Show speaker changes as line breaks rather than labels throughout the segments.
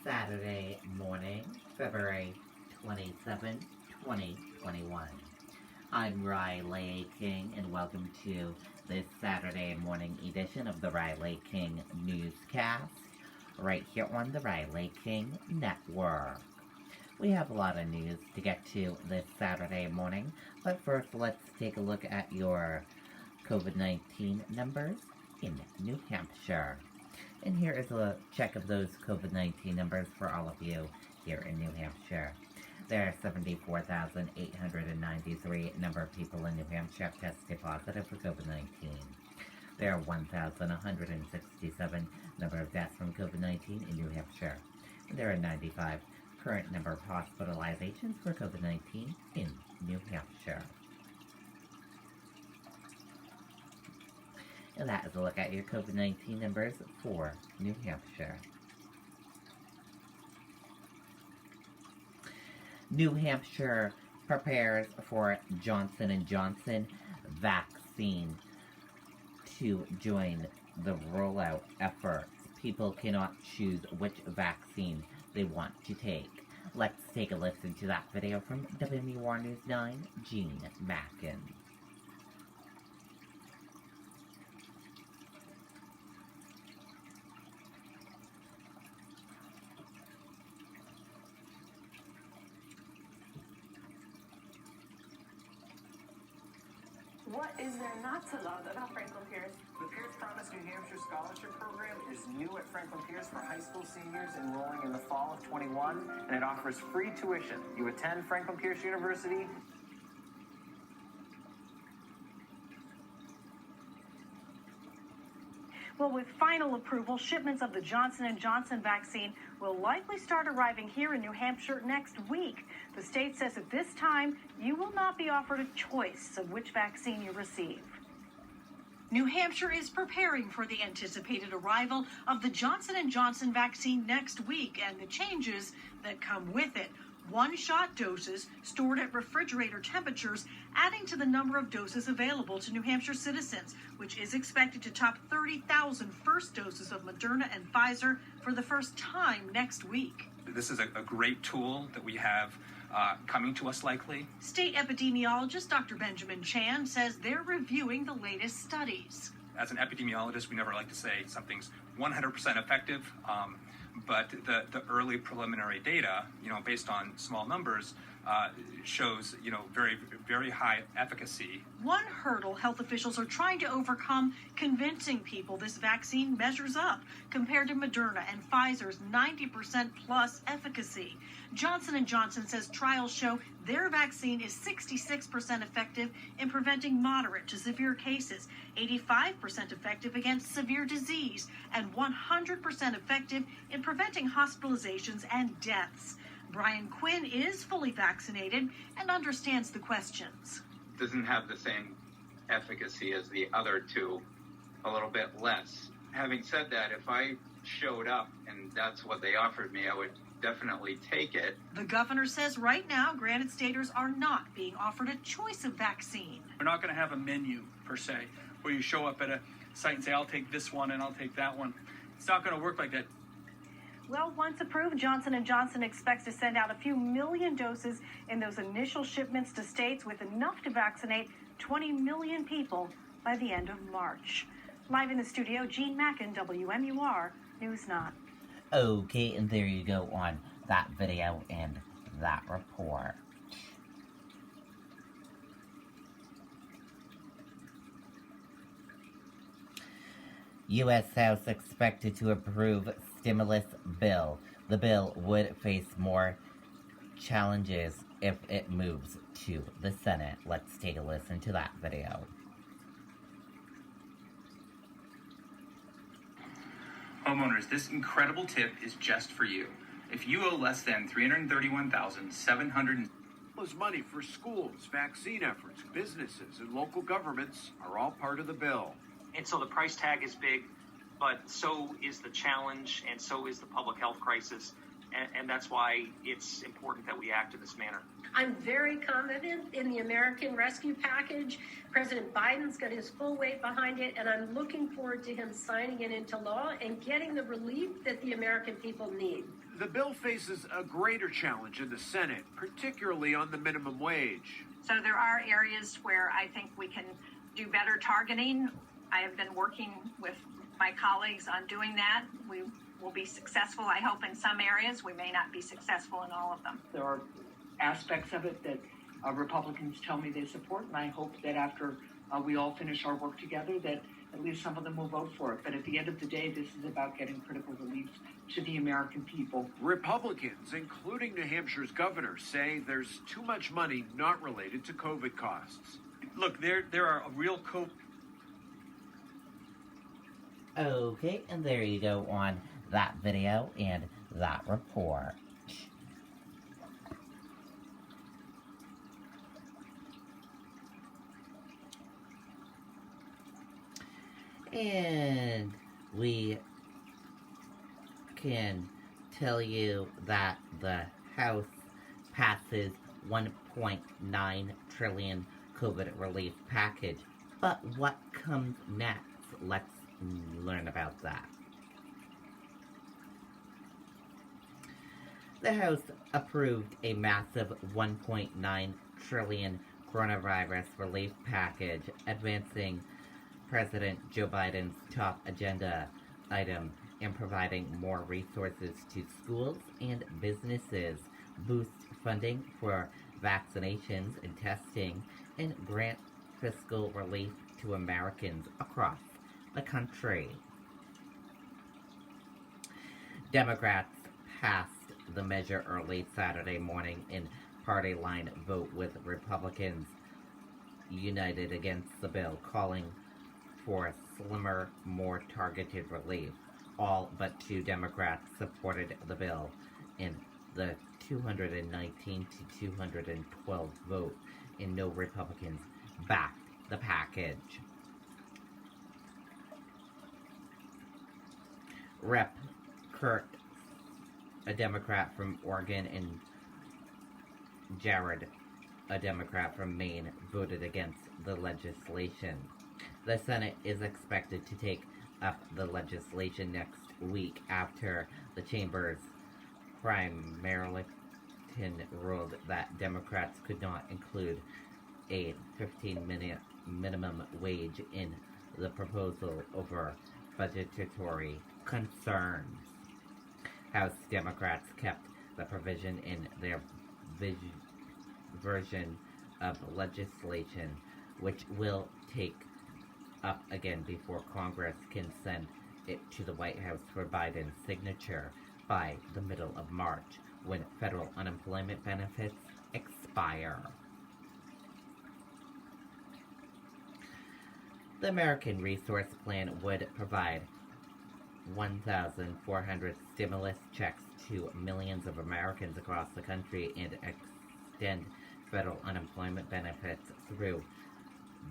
Saturday morning, February 27, 2021. I'm Riley King, and welcome to this Saturday morning edition of the Riley King Newscast, right here on the Riley King Network. We have a lot of news to get to this Saturday morning, but first let's take a look at your COVID-19 numbers in New Hampshire. And here is a check of those COVID-19 numbers for all of you here in New Hampshire. There are 74,893 number of people in New Hampshire have tested positive for COVID-19. There are 1,167 number of deaths from COVID-19 in New Hampshire. And there are 95 current number of hospitalizations for COVID-19 in New Hampshire. And that is a look at your COVID-19 numbers for New Hampshire. New Hampshire prepares for Johnson & Johnson vaccine to join the rollout efforts. People cannot choose which vaccine they want to take. Let's take a listen to that video from WMUR News 9, Gene Mackin.
What is there not to love about Franklin Pierce?
The Pierce Promise New Hampshire Scholarship Program is new at Franklin Pierce for high school seniors enrolling in the fall of 21, and it offers free tuition. You attend Franklin Pierce University.
Well, with final approval, shipments of the Johnson & Johnson vaccine will likely start arriving here in New Hampshire next week. The state says at this time, you will not be offered a choice of which vaccine you receive. New Hampshire is preparing for the anticipated arrival of the Johnson & Johnson vaccine next week and the changes that come with it. One-shot doses stored at refrigerator temperatures, adding to the number of doses available to New Hampshire citizens, which is expected to top 30,000 first doses of Moderna and Pfizer for the first time next week.
This is a great tool that we have coming to us likely.
State epidemiologist Dr. Benjamin Chan says they're reviewing the latest studies.
As an epidemiologist, we never like to say something's 100% effective, but the early preliminary data, based on small numbers, shows, very, very high efficacy.
One hurdle health officials are trying to overcome, convincing people this vaccine measures up compared to Moderna and Pfizer's 90% plus efficacy. Johnson & Johnson says trials show their vaccine is 66% effective in preventing moderate to severe cases, 85% effective against severe disease, and 100% effective in preventing hospitalizations and deaths. Brian Quinn is fully vaccinated and understands the questions.
Doesn't have the same efficacy as the other two, a little bit less. Having said that, if I showed up and that's what they offered me, I would definitely take it.
The governor says right now, Granite Staters are not being offered a choice of vaccine.
We're not going to have a menu, per se, where you show up at a site and say, I'll take this one and I'll take that one. It's not going to work like that.
Well, once approved, Johnson & Johnson expects to send out a few million doses in those initial shipments to states with enough to vaccinate 20 million people by the end of March. Live in the studio, Gene Mackin, WMUR News 9.
Okay, and there you go on that video and that report. U.S. House expected to approve stimulus bill. The bill would face more challenges if it moves to the Senate. Let's take a listen to that video.
Homeowners, this incredible tip is just for you. If you owe less than $331,700
money for schools, vaccine efforts, businesses, and local governments are all part of the bill.
And so the price tag is big, but so is the challenge, and so is the public health crisis. And that's why it's important that we act in this manner.
I'm very confident in the American Rescue Package. President Biden's got his full weight behind it, and I'm looking forward to him signing it into law and getting the relief that the American people need.
The bill faces a greater challenge in the Senate, particularly on the minimum wage.
So there are areas where I think we can do better targeting. I have been working with my colleagues on doing that. We will be successful, I hope, in some areas. We may not be successful in all of them.
There are aspects of it that Republicans tell me they support, and I hope that after we all finish our work together that at least some of them will vote for it. But at the end of the day, this is about getting critical relief to the American people.
Republicans, including New Hampshire's governor, say there's too much money not related to COVID costs.
Look, there are a real
Okay, and there you go on that video and that report. And we can tell you that the House passes $1.9 trillion COVID relief package. But what comes next? Let's learn about that. The House approved a massive $1.9 trillion coronavirus relief package, advancing President Joe Biden's top agenda item and providing more resources to schools and businesses, boost funding for vaccinations and testing, and grant fiscal relief to Americans across the country. Democrats passed the measure early Saturday morning in party line vote, with Republicans united against the bill, calling for slimmer, more targeted relief. All but 2 Democrats supported the bill in the 219 to 212 vote, and no Republicans backed the package. Rep. Kurt, a Democrat from Oregon, and Jared, a Democrat from Maine, voted against the legislation. The Senate is expected to take up the legislation next week after the chamber's primarily ruled that Democrats could not include a 15-minute minimum wage in the proposal over budgetary concerns. House Democrats kept the provision in their version of legislation, which will take up again before Congress can send it to the White House for Biden's signature by the middle of March, when federal unemployment benefits expire. The American Resource Plan would provide 1,400 stimulus checks to millions of Americans across the country and extend federal unemployment benefits through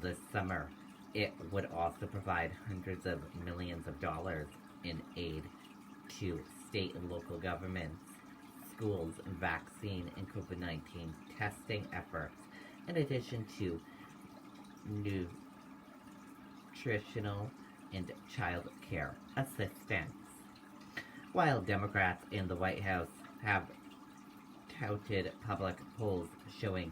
the summer. It would also provide hundreds of millions of dollars in aid to state and local governments, schools, and vaccine and COVID-19 testing efforts, in addition to nutritional and child care assistance. While Democrats in the White House have touted public polls showing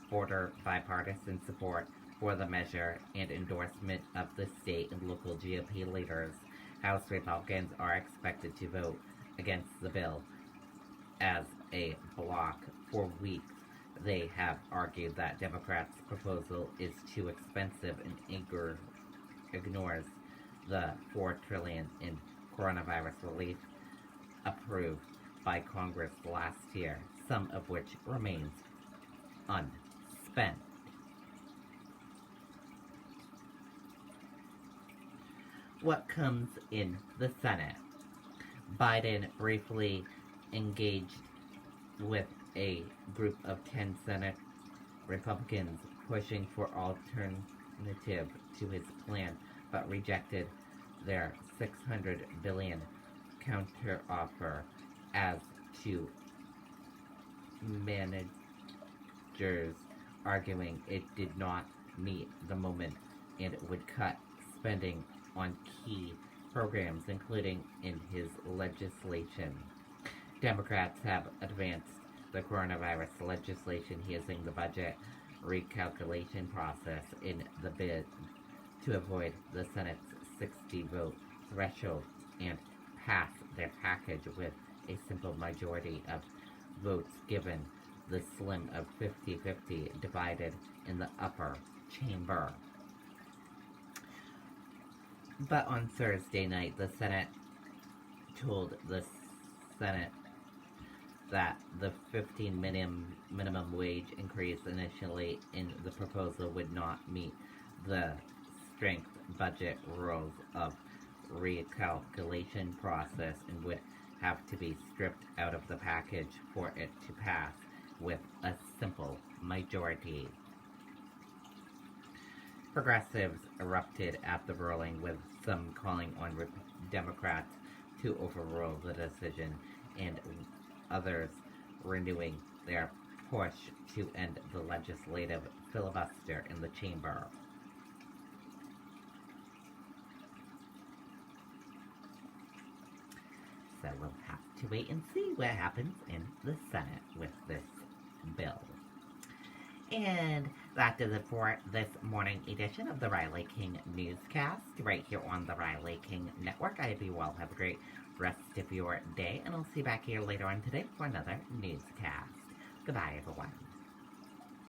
broader bipartisan support for the measure and endorsement of the state and local GOP leaders, House Republicans are expected to vote against the bill as a bloc. For weeks, they have argued that Democrats' proposal is too expensive and ignores the $4 trillion in coronavirus relief approved by Congress last year, some of which remains unspent. What comes in the Senate? Biden briefly engaged with a group of 10 Senate Republicans pushing for alternative to his plan, but rejected their $600 billion counteroffer as to managers, arguing it did not meet the moment and it would cut spending on key programs, including in his legislation. Democrats have advanced the coronavirus legislation using the budget recalculation process in the bid to avoid the Senate's 60-vote threshold and pass their package with a simple majority of votes given the slim of 50-50 divided in the upper chamber. But on Thursday night, the Senate told the Senate that the 15 minimum wage increase initially in the proposal would not meet the strict budget rules of recalculation process and would have to be stripped out of the package for it to pass with a simple majority. Progressives erupted at the ruling, with some calling on Democrats to overrule the decision and others renewing their push to end the legislative filibuster in the chamber. So we'll have to wait and see what happens in the Senate with this bill. And that does it for this morning edition of the Riley King Newscast, right here on the Riley King Network. I hope you all have a great rest of your day, and I'll see you back here later on today for another newscast. Goodbye, everyone.